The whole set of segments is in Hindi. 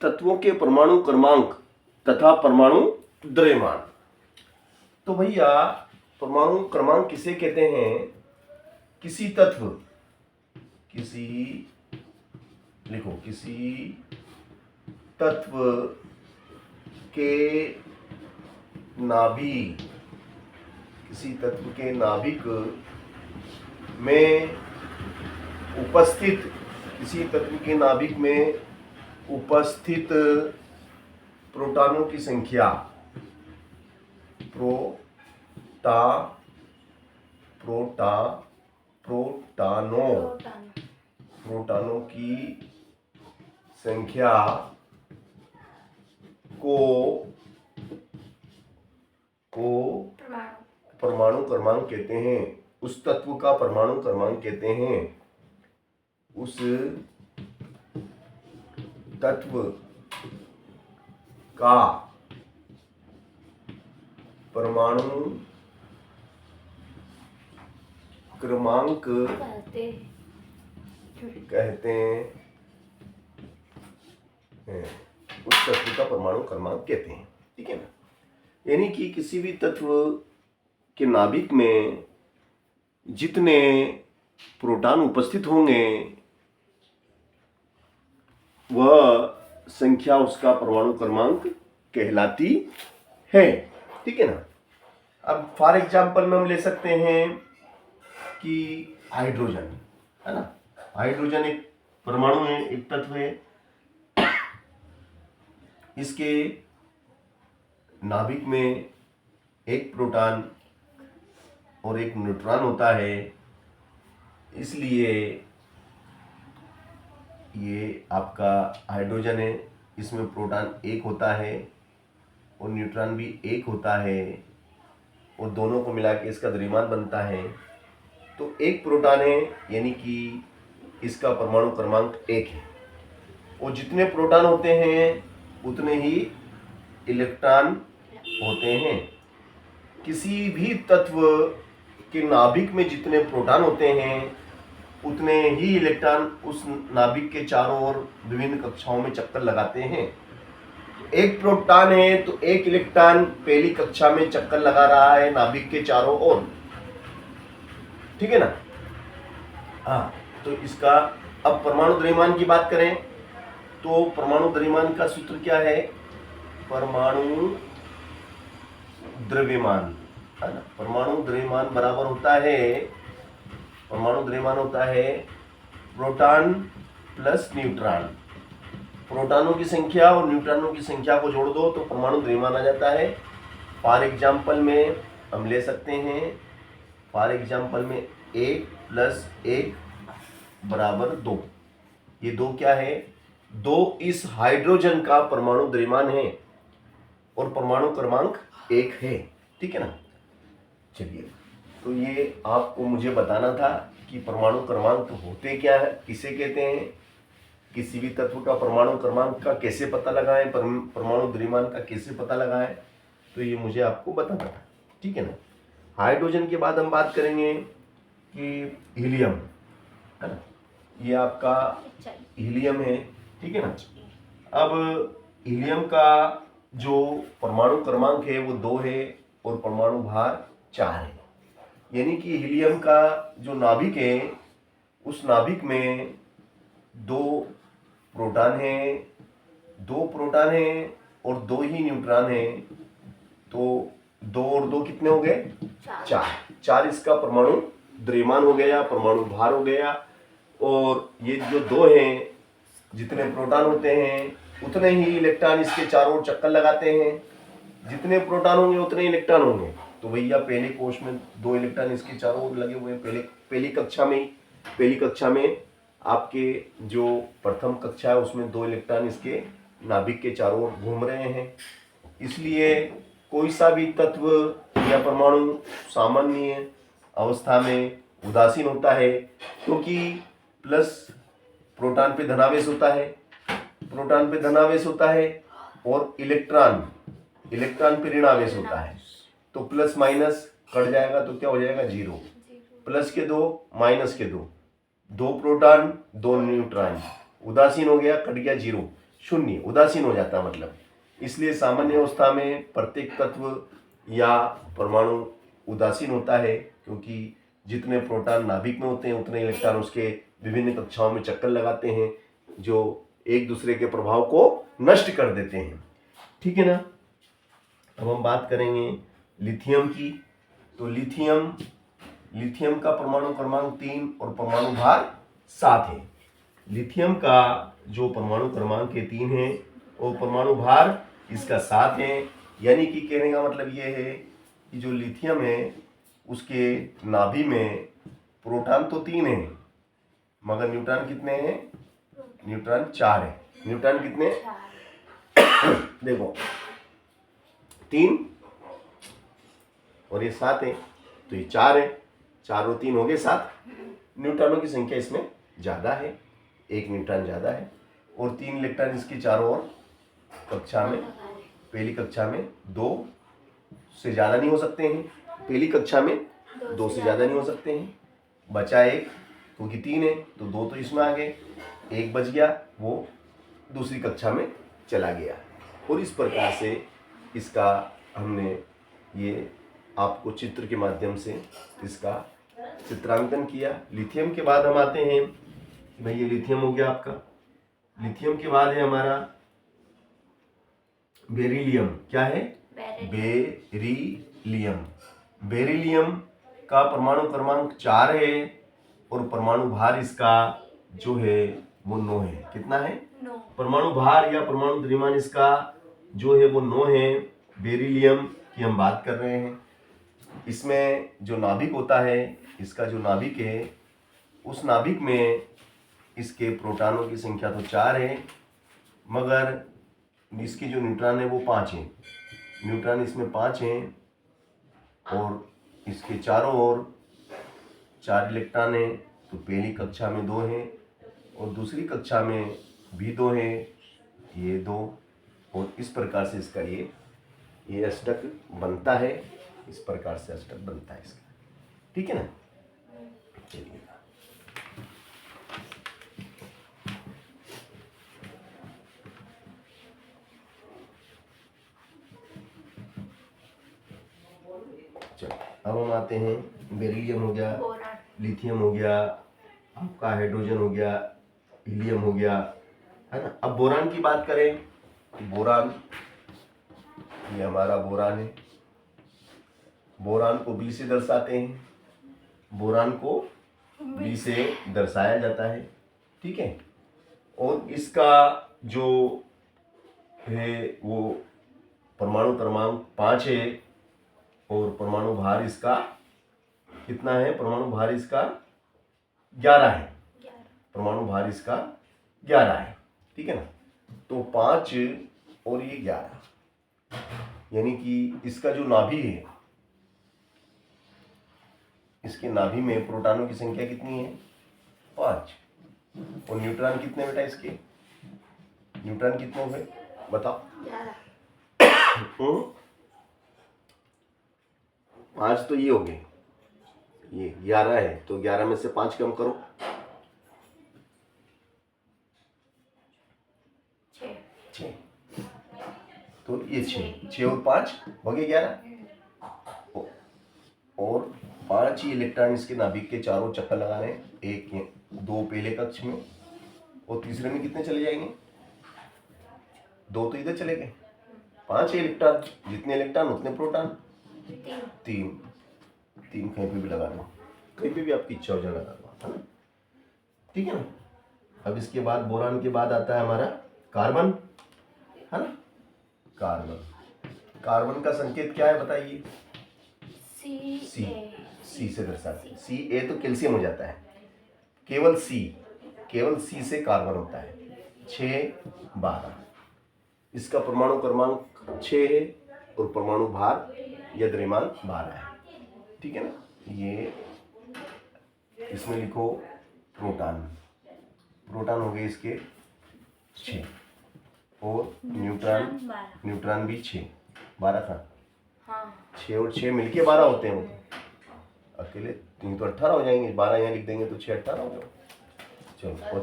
तत्वों के परमाणु क्रमांक तथा परमाणु द्रव्यमान। तो भैया परमाणु क्रमांक किसे कहते हैं? किसी तत्व, किसी तत्व के नाभिक, किसी तत्व के नाभिक में उपस्थित, किसी तत्व के नाभिक में उपस्थित प्रोटॉनों की संख्या, प्रोटॉनों की संख्या को परमाणु क्रमांक कहते हैं। उस तत्व का परमाणु क्रमांक कहते हैं। उस तत्व का परमाणु क्रमांक कहते हैं। उस तत्व का परमाणु क्रमांक कहते हैं। ठीक है ना? यानी कि किसी भी तत्व के नाभिक में जितने प्रोटॉन उपस्थित होंगे वह संख्या उसका परमाणु क्रमांक कहलाती है। ठीक है ना? अब फॉर एग्जाम्पल में हम ले सकते हैं कि हाइड्रोजन, है ना? हाइड्रोजन एक परमाणु है, एक तत्व है। इसके नाभिक में एक प्रोटॉन और एक न्यूट्रॉन होता है, इसलिए ये आपका हाइड्रोजन है। इसमें प्रोटॉन एक होता है और न्यूट्रॉन भी एक होता है और दोनों को मिला के इसका द्रव्यमान बनता है। तो एक प्रोटॉन है, यानी कि इसका परमाणु क्रमांक एक है। और जितने प्रोटॉन होते हैं उतने ही इलेक्ट्रॉन होते हैं। किसी भी तत्व के नाभिक में जितने प्रोटॉन होते हैं उतने ही इलेक्ट्रॉन उस नाभिक के चारों ओर विभिन्न कक्षाओं में चक्कर लगाते हैं। एक प्रोटॉन है तो एक इलेक्ट्रॉन पहली कक्षा में चक्कर लगा रहा है नाभिक के चारों ओर। ठीक है ना? हाँ, तो इसका अब परमाणु द्रव्यमान की बात करें तो परमाणु द्रव्यमान का सूत्र क्या है? परमाणु द्रव्यमान, है ना? परमाणु द्रव्यमान बराबर होता है, परमाणु द्रव्यमान होता है प्रोटॉन प्लस न्यूट्रॉन। प्रोटॉनों की संख्या और न्यूट्रॉनों की संख्या को जोड़ दो तो परमाणु द्रव्यमान आ जाता है। फॉर एग्जाम्पल में हम ले सकते हैं, फॉर एग्जाम्पल में 1 + 1 = 2। ये 2 क्या है? 2 इस हाइड्रोजन का परमाणु द्रव्यमान है और परमाणु क्रमांक 1 है। ठीक है ना? चलिए, तो ये आपको मुझे बताना था कि परमाणु क्रमांक होते क्या है, किसे कहते हैं, किसी भी तत्व का परमाणु क्रमांक का कैसे पता लगाएं, परमाणु द्रव्यमान का कैसे पता लगाएं, तो ये मुझे आपको बताना था। ठीक है ना? हाइड्रोजन के बाद हम बात करेंगे कि हीलियम, है ना? ये आपका हीलियम है। ठीक है ना? अब हीलियम का जो परमाणु क्रमांक है वो 2 है और परमाणु भार 4 है। यानी कि हीलियम का जो नाभिक है उस नाभिक में 2 प्रोटॉन हैं, 2 प्रोटॉन हैं और 2 ही न्यूट्रॉन हैं। तो 2 और 2 कितने हो गए? 4 इसका परमाणु द्रव्यमान हो गया, परमाणु भार हो गया। और ये जो 2 हैं, जितने प्रोटॉन होते हैं उतने ही इलेक्ट्रॉन इसके चारों ओर चक्कर लगाते हैं। जितने प्रोटॉन होंगे उतने इलेक्ट्रॉन होंगे। तो भैया पहले कोश में 2 इलेक्ट्रॉन इसके चारों ओर लगे हुए हैं। पहली कक्षा में आपके जो प्रथम कक्षा है उसमें 2 इलेक्ट्रॉन इसके नाभिक के चारों ओर घूम रहे हैं। इसलिए कोई सा भी तत्व या परमाणु सामान्य अवस्था में उदासीन होता है, क्योंकि प्लस प्रोटॉन पे धनावेश होता है, प्रोटॉन पे धनावेश होता है और इलेक्ट्रॉन पे ऋणावेश होता है। तो प्लस माइनस कट जाएगा तो क्या हो जाएगा? 0। प्लस के 2 माइनस के 2, 2 प्रोटॉन 2 न्यूट्रॉन, उदासीन हो गया, कट गया 0। शून्य, उदासीन हो जाता है मतलब। इसलिए सामान्य अवस्था में प्रत्येक तत्व या परमाणु उदासीन होता है, क्योंकि जितने प्रोटॉन नाभिक में होते हैं उतने इलेक्ट्रॉन उसके विभिन्न कक्षाओं में चक्कर लगाते हैं, जो एक दूसरे के प्रभाव को नष्ट कर देते हैं। ठीक है ना। अब हम बात करेंगे लिथियम की। तो लिथियम का परमाणु क्रमांक 3 और परमाणु भार 7 है। लिथियम का जो परमाणु क्रमांक 3 है और परमाणु भार इसका 7 है। यानी कि कहने का मतलब ये है कि जो लिथियम है उसके नाभि में प्रोटॉन तो 3 है, मगर न्यूट्रॉन कितने हैं? न्यूट्रॉन 4 है। न्यूट्रॉन कितने? देखो 3 और ये 7 है, तो ये 4 है। 4 और 3 हो गए 7। न्यूट्रॉनों की संख्या इसमें ज़्यादा है, 1 न्यूट्रॉन ज़्यादा है। और 3 इलेक्ट्रॉन इसके चारों ओर कक्षा में, पहली कक्षा में 2 से ज़्यादा नहीं हो सकते हैं, पहली कक्षा में 2 से ज़्यादा नहीं हो सकते हैं। बचा 1, क्योंकि 3 है तो 2 तो इसमें आ गए, 1 बच गया, वो दूसरी कक्षा में चला गया। और इस प्रकार से इसका हमने ये आपको चित्र के माध्यम से इसका चित्रांकन किया। लिथियम के बाद हम आते हैं, भाई ये लिथियम हो गया आपका। लिथियम के बाद है हमारा बेरिलियम। क्या है? बेरिलियम। बेरिलियम का परमाणु क्रमांक 4 है और परमाणु भार इसका जो है वो 9 है। कितना है? 9। परमाणु भार या परमाणु द्रव्यमान इसका जो है वो 9 है। बेरिलियम की हम बात कर रहे हैं। इसमें जो नाभिक होता है, इसका जो नाभिक है उस नाभिक में इसके प्रोटॉनों की संख्या तो 4 है, मगर इसके जो न्यूट्रॉन है वो 5 हैं। न्यूट्रॉन इसमें 5 हैं और इसके चारों ओर 4 इलेक्ट्रॉन हैं। तो पहली कक्षा में 2 हैं और दूसरी कक्षा में भी 2 हैं, ये 2। और इस प्रकार से इसका ये अष्टक बनता है। इस प्रकार से अष्टक बनता है इसका। ठीक है ना। चलिए चलो अब हम आते हैं, बेरिलियम हो गया, लिथियम हो गया, आपका हाइड्रोजन हो गया, हीलियम हो गया, है ना। अब बोरान की बात करें, बोरान, ये हमारा बोरान है। बोरान को बी से दर्शाते हैं, बोरान को बी से दर्शाया जाता है। ठीक है। और इसका जो है वो परमाणु क्रमांक 5 है और परमाणु भार इसका कितना है? परमाणु भार इसका 11 है। परमाणु भार इसका 11 है। ठीक है ना। तो 5 और ये 11, यानी कि इसका जो नाभि है, इसके नाभि में प्रोटॉनों की संख्या कितनी है? 5। और न्यूट्रॉन कितने बेटा इसके? न्यूट्रॉन कितने हुए बताओ? 5 तो ये हो गए, ये 11 है, तो 11 में से 5 कम करो, 6। तो ये 6 और 5 हो गए 11। और 5 ही इलेक्ट्रॉन इसके नाभिक के चारों चक्कर लगा रहे हैं, 1 2 पहले कक्ष में और तीसरे में कितने चले जाएंगे? 2 तो इधर चले गए। 5 इलेक्ट्रॉन, जितने इलेक्ट्रॉन उतने प्रोटॉन। 3 कहीं पे भी लगा दो, कहीं पे भी आपकी इच्छा हो जाए लगा दो, है ना। ठीक है ना। अब इसके बाद बोरान के बाद आता है हमारा कार्बन, है ना। कार्बन का संकेत क्या है बताइए? सी से दर्शाते हैं। सी ए तो कैल्शियम हो जाता है, केवल सी से कार्बन होता है। 6 12, इसका परमाणु क्रमांक 6 है और परमाणु भार या द्रव्यमान 12 है। ठीक है ना। ये इसमें लिखो प्रोटॉन हो गए इसके 6 और न्यूट्रॉन भी 6। 12 था। 6 और 6 मिलके 12 होते हैं। वो अकेले 3 तो 18 हो जाएंगे, 12 यहाँ लिख देंगे तो 6 18 हो जाएंगे। चलो, और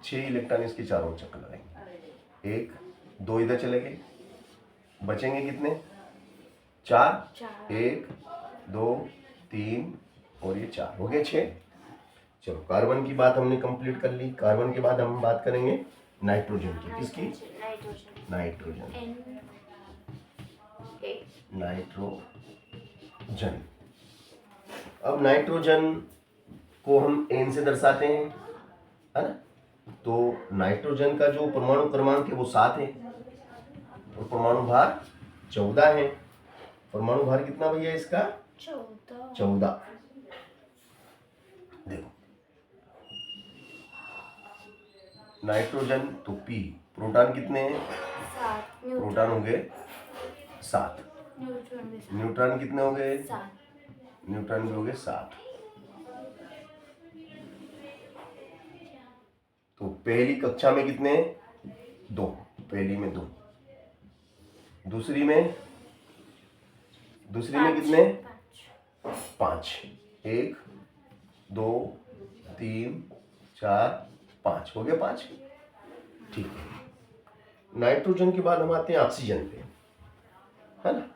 6 इलेक्ट्रॉन इसके चारों चक्कर लगाएंगे। एक, दो इधर चले गए, बचेंगे कितने? 4, 1, 2, 3 और ये 4 हो गए 6। चलो कार्बन की बात हमने कंप्लीट कर ली। कार्बन के बाद हम बात करेंगे नाइट्रोजन की। किसकी? नाइट्रोजन। नाइट्रोजन। अब नाइट्रोजन को हम N से दर्शाते हैं, है ना? तो नाइट्रोजन का जो परमाणु क्रमांक है वो 7 है और परमाणु भार 14 है। परमाणु भार कितना भैया इसका? 14। देखो नाइट्रोजन तो P, प्रोटॉन कितने हैं? 7। प्रोटॉन हो गए 7। न्यूट्रॉन कितने हो गए? 7। न्यूट्रॉन भी हो गए 7। तो पहली कक्षा में कितने? 2। पहली में 2। दूसरी में कितने? 5। 1, 2, 3, 4, 5 हो गया 5। ठीक है। नाइट्रोजन के बाद हम आते हैं ऑक्सीजन पे, है ना?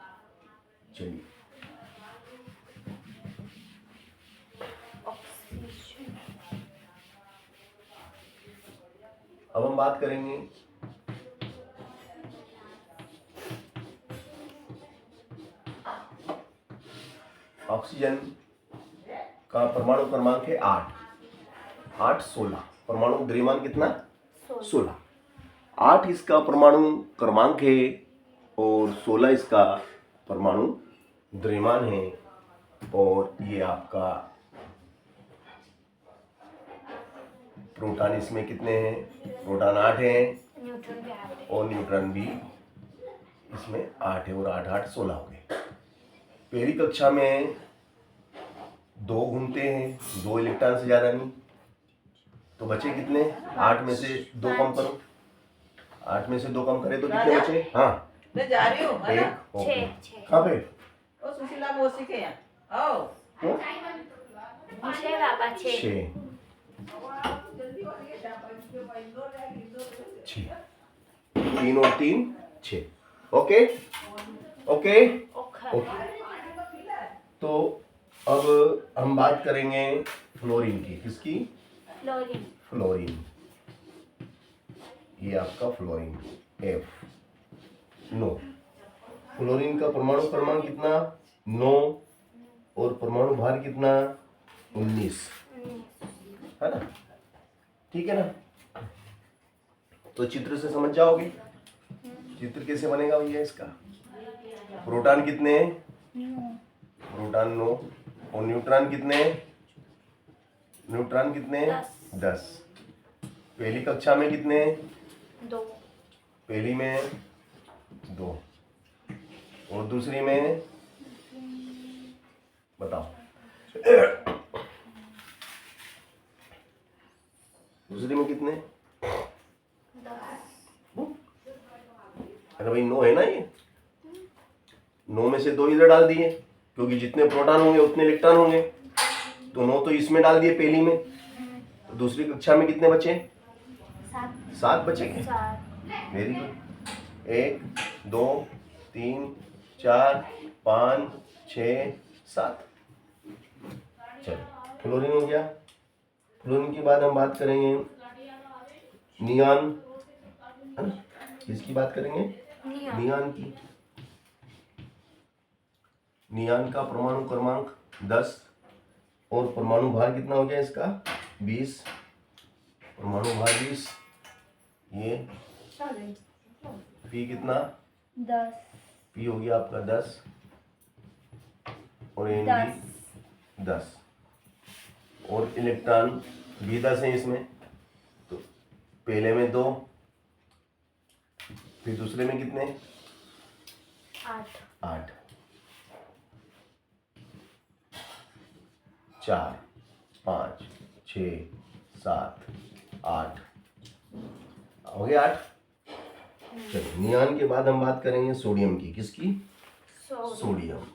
चलिए अब हम बात करेंगे ऑक्सीजन का परमाणु क्रमांक है 8, 8, 16। परमाणु द्रव्यमान कितना? 16। 8 इसका परमाणु क्रमांक है और 16 इसका परमाणु द्रव्यमान है। और ये आपका प्रोटॉन इसमें कितने हैं? प्रोटॉन 8 हैं और न्यूट्रॉन भी इसमें 8 है और 8, 8, 16 हो गए। पहली कक्षा में 2 घूमते हैं, 2 इलेक्ट्रॉन से ज्यादा नहीं। तो बचे कितने? 8 में से 2 कम करो। 8 में से 2 कम करे तो कितने बचे? हाँ मैं जा रही हूँ, है ना? 6। कहाँ पे? ओ सुशीला मौसी के यहाँ। आओ। 6। 3 और 3 6। Okay okay okay. तो अब हम बात करेंगे फ्लोरीन की। किसकी? फ्लोरीन। ये आपका फ्लोरीन F 9। फ्लोरीन का परमाणु क्रमांक कितना? 9 और परमाणु भार कितना? 19, है ना? ठीक है ना? तो चित्र से समझ जाओगे। चित्र कैसे बनेगा भैया इसका? प्रोटॉन कितने हैं? प्रोटॉन 9 और न्यूट्रॉन कितने? न्यूट्रॉन कितने? 10। पहली कक्षा में कितने? 2। पहली में 2 और दूसरी में बताओ। दूसरी में कितने? 10। अरे भाई 9 है ना ये? 9 में से 2 इधर डाल दिए क्योंकि जितने प्रोटॉन होंगे उतने इलेक्ट्रॉन होंगे। तो 9 तो इसमें डाल दिए पहली में। तो दूसरी कक्षा में कितने बचे? 7 बचेंगे। Very good. 1, 2, 3, 4, 5, 6, 7। चलो फ्लोरीन हो गया। फ्लोरीन के बाद हम बात करेंगे नियॉन। किसकी बात करेंगे? नियॉन की। नियॉन का परमाणु क्रमांक 10 और परमाणु भार कितना हो गया इसका? 20। परमाणु भार 20। ये पी कितना? 10। पी हो गया आपका 10 और एन भी 10 और इलेक्ट्रॉन भी 10 है इसमें। तो पहले में 2, फिर दूसरे में कितने? 8। 4, 5, 6, 7, 8 हो गया 8। चलो नियॉन के बाद हम बात करेंगे सोडियम की। किसकी? सोडियम।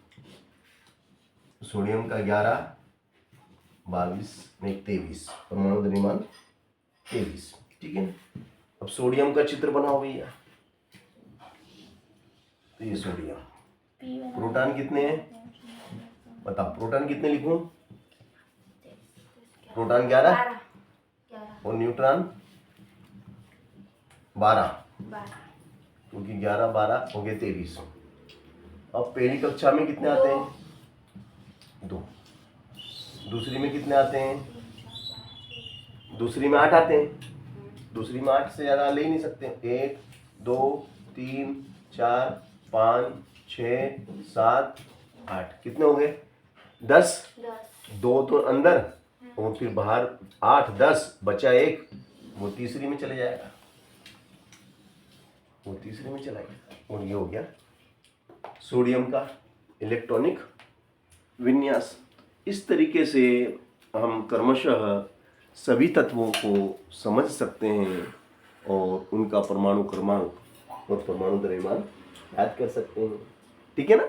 सोडियम का 11, 22 नहीं 23 परमाणु द्रव्यमान 23। ठीक है। अब सोडियम का चित्र बनाओ भैया। तो ये सोडियम। प्रोटॉन कितने हैं बताओ, प्रोटॉन कितने लिखूं? प्रोटॉन 11 और न्यूट्रॉन 12, क्योंकि 11 12 हो गए 23। अब पहली कक्षा में कितने आते हैं? 2। दूसरी में कितने आते हैं? दूसरी में 8 आते हैं। दूसरी में 8 से ज़्यादा ले ही नहीं सकते। 1 2 3 4 5 6 7 8 कितने हो गए? 10। 2 तो अंदर और फिर बाहर 8 10 बचा 1, वो तीसरी में चले जाएगा, वो तीसरी में चला गया। और ये हो गया सोडियम का इलेक्ट्रॉनिक विन्यास। इस तरीके से हम क्रमशः सभी तत्वों को समझ सकते हैं और उनका परमाणु क्रमांक और परमाणु द्रव्यमान याद कर सकते हैं। ठीक है ना?